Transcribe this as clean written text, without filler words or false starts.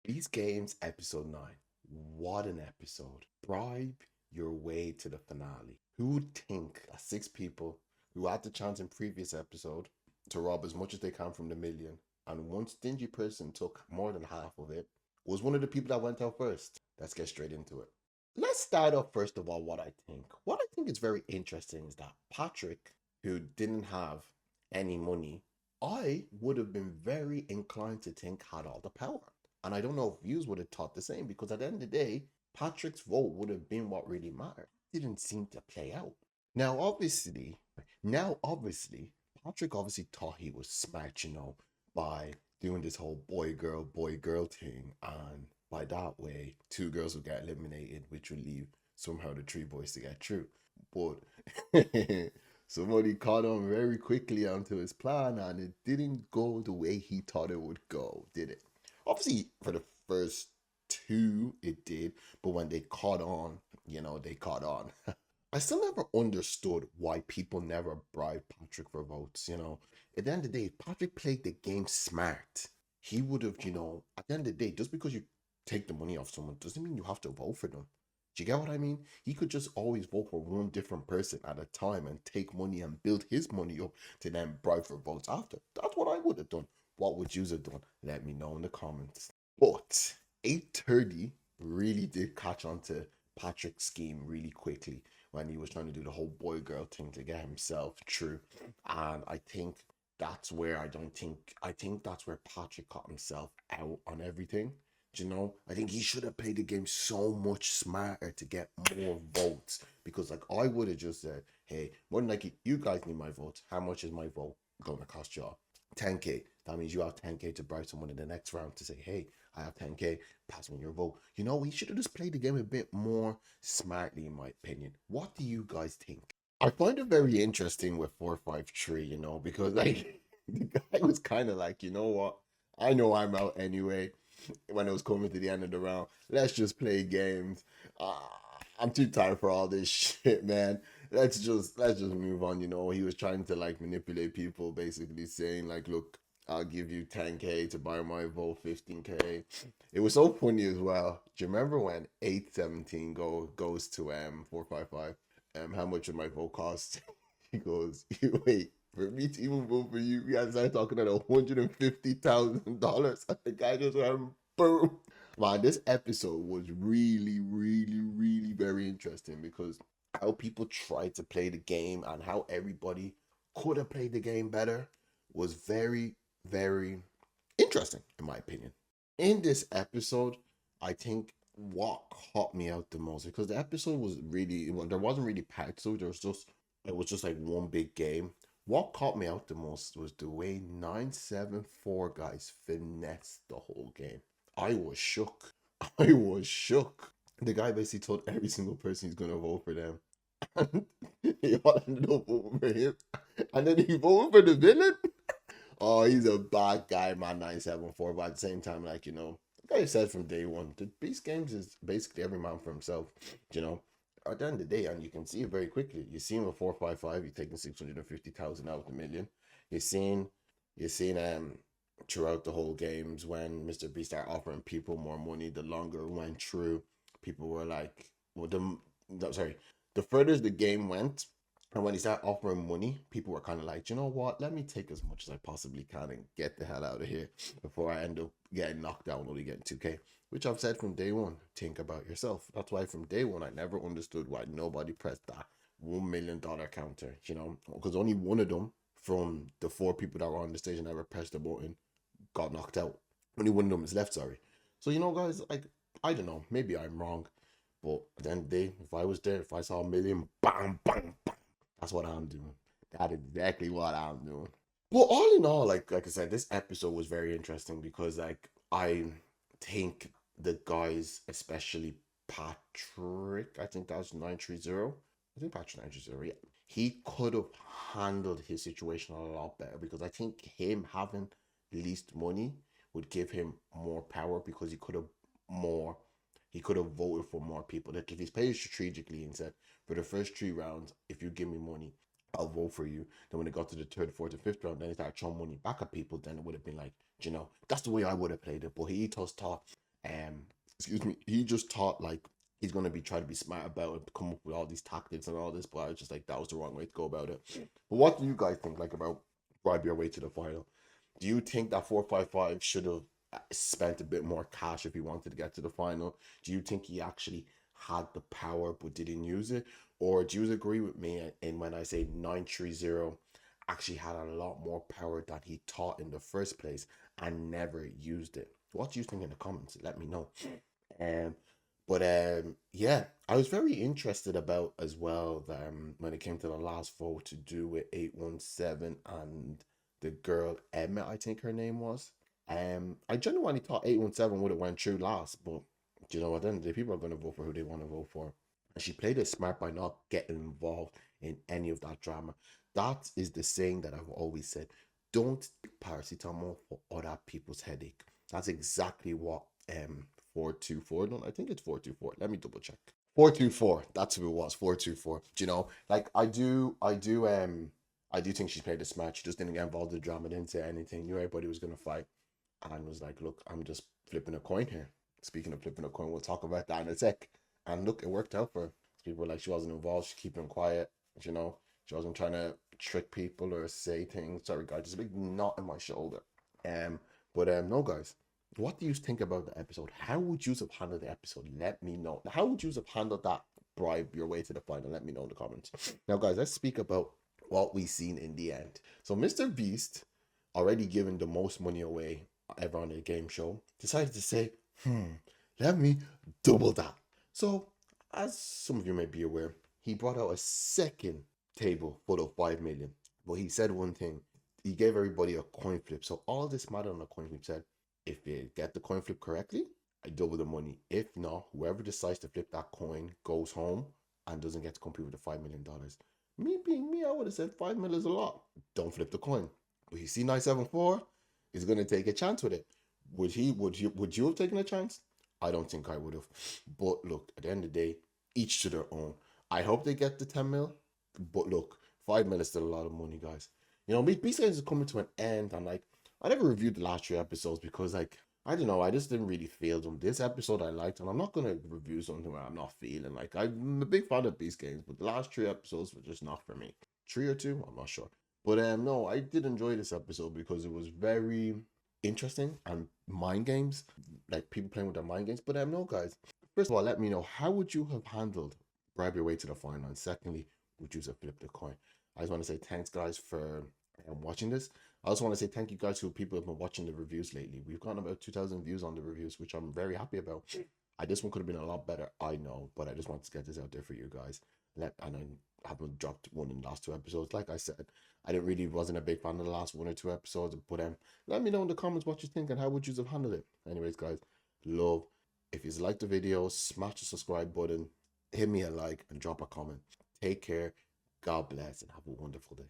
These Games, episode 9. What an episode. Bribe your way to the finale. Who would think that six people who had the chance in previous episode to rob as much as they can from the million, and one stingy person took more than half of it, was one of the people that went out first? Let's get straight into it. Let's start off first of all what I think. What I think is very interesting is that Patrick, who didn't have any money, I would have been very inclined to think had all the power. And I don't know if views would have thought the same because at the end of the day, Patrick's vote would have been what really mattered. It didn't seem to play out. Now, obviously, Patrick obviously thought he was smart, by doing this whole boy girl thing. And by that way, two girls would get eliminated, which would leave somehow the three boys to get through. But somebody caught on very quickly onto his plan, and it didn't go the way he thought it would go, did it? Obviously, for the first two, it did, but when they caught on, they caught on. I still never understood why people never bribe Patrick for votes. At the end of the day, if Patrick played the game smart, he would have, at the end of the day, just because you take the money off someone doesn't mean you have to vote for them. Do you get what I mean? He could just always vote for one different person at a time and take money and build his money up to then bribe for votes after. That's what I would have done. What would you have done? Let me know in the comments. But 8:30 really did catch on to Patrick's scheme really quickly when he was trying to do the whole boy girl thing to get himself through. And I think I think that's where Patrick got himself out on everything. I think he should have played the game so much smarter to get more votes. Because like I would have just said, hey, more than likely, you guys need my votes. How much is my vote gonna cost y'all? 10K. That means you have 10K to bribe someone in the next round to say, hey, I have 10K, pass me your vote. He should have just played the game a bit more smartly, in my opinion. What do you guys think? I find it very interesting with 453, because like the guy was kind of like, you know what? I know I'm out anyway. When it was coming to the end of the round, let's just play games. I'm too tired for all this shit, man. Let's just move on. He was trying to like manipulate people, basically saying like, look, I'll give you 10K to buy my vote, 15K. It was so funny as well. Do you remember when 817 goes to 455? How much would my vote cost? He goes, wait, for me to even vote for you, we had to start talking at $150,000. And the guy just went boom. Man, this episode was really, really, really very interesting because how people tried to play the game and how everybody could have played the game better was very, very interesting, in my opinion. In this episode, I think what caught me out the most because the episode was really well, there wasn't really packed, so it was just like one big game. What caught me out the most was the way 974 guys finessed the whole game. I was shook. I was shook. The guy basically told every single person he's gonna vote for them. And they all ended up voting for him. And then he voted for the villain. Oh, he's a bad guy, man, 974. But at the same time, like, like I said from day one, the Beast Games is basically every man for himself. You know, at the end of the day, and you can see it very quickly. You see him with 455, he's taking 650,000 out of the million. You're seeing, you're seeing throughout the whole games when Mr. Beast started offering people more money, the longer it went through, people were like, well, sorry, the further the game went, and when he started offering money, people were kind of like, you know what? Let me take as much as I possibly can and get the hell out of here before I end up getting knocked down, only getting 2K. Which I've said from day one, think about yourself. That's why from day one, I never understood why nobody pressed that $1 million counter, because only one of them from the four people that were on the stage and never pressed the button got knocked out. Only one of them is left, sorry. So, guys, like, I don't know, maybe I'm wrong, but at the end of the day, if I was there, if I saw a million, bam, bam, bam, that's what I'm doing. That's exactly what I'm doing. Well, all in all, like I said, this episode was very interesting because like I think the guys, especially Patrick, I think that was 930. I think Patrick 930, yeah. He could have handled his situation a lot better because I think him having least money would give him more power because he could have voted for more people. Like if he's played strategically and said, for the first 3 rounds, if you give me money, I'll vote for you. Then when it got to the third, fourth, and fifth round, then he started throwing money back at people. Then it would have been like, that's the way I would have played it. But he just thought um, excuse me, he just thought like he's gonna be trying to be smart about it, come up with all these tactics and all this, but I was just like that was the wrong way to go about it. But what do you guys think like about Bribe Your Way to the Final? Do you think that 455 should have spent a bit more cash if he wanted to get to the final? Do you think he actually had the power but didn't use it? Or do you agree with me in when I say 930 actually had a lot more power than he thought in the first place and never used it? What do you think in the comments? Let me know. Um, yeah, I was very interested about as well when it came to the last vote to do with 817 and the girl Emma, I think her name was. I genuinely thought 817 would have went through last, but you know what? Then the people are going to vote for who they want to vote for. And she played it smart by not getting involved in any of that drama. That is the saying that I've always said. Don't take paracetamol for other people's headache. That's exactly what 424. No, I think it's 424. Let me double check. 424. That's who it was. 424. Do you know? Like I do think she played it smart. She just didn't get involved in the drama, didn't say anything, knew everybody was gonna fight, and was like, look, I'm just flipping a coin here. Speaking of flipping a coin, we'll talk about that in a sec. And look, it worked out for her. People were like, she wasn't involved, she's keeping quiet, you know, she wasn't trying to trick people or say things. Sorry guys, there's a big knot in my shoulder. Um, but no guys, what do you think about the episode? How would you have handled the episode? Let me know. How would you have handled that Bribe Your Way to the Final? Let me know in the comments. Now, guys, let's speak about what we seen in the end. So, Mr. Beast, already giving the most money away ever on a game show, decided to say, let me double that. So, as some of you may be aware, he brought out a second table full of 5 million. But he said one thing. He gave everybody a coin flip. So all this mattered on a coin flip said, if you get the coin flip correctly, I double the money. If not, whoever decides to flip that coin goes home and doesn't get to compete with the $5 million. Me being me, I would have said 5 million is a lot. Don't flip the coin. But you see 974 is gonna take a chance with it. Would you have taken a chance? I don't think I would have. But look, at the end of the day, each to their own. I hope they get the 10 mil. But look, 5 mil is still a lot of money, guys. You know, Beast Games is coming to an end, and like I never reviewed the last 3 episodes because like I don't know, I just didn't really feel them. This episode I liked, and I'm not gonna review something where I'm not feeling like I'm a big fan of Beast Games, but the last 3 episodes were just not for me. 3 or 2, I'm not sure. But no, I did enjoy this episode because it was very interesting and mind games, like people playing with their mind games. But no, guys. First of all, let me know how would you have handled Bribe Your Way to the Final, and secondly, would you have flipped the coin? I just want to say thanks, guys, for watching this. I also want to say thank you, guys, to people who have been watching the reviews lately. We've gotten about 2,000 views on the reviews, which I'm very happy about. This one could have been a lot better, I know, but I just want to get this out there for you guys. And I haven't dropped one in the last 2 episodes. Like I said, I didn't really wasn't a big fan of the last 1 or 2 episodes. But let me know in the comments what you think and how would you have handled it. Anyways, guys, love. If you like the video, smash the subscribe button, hit me a like, and drop a comment. Take care. God bless and have a wonderful day.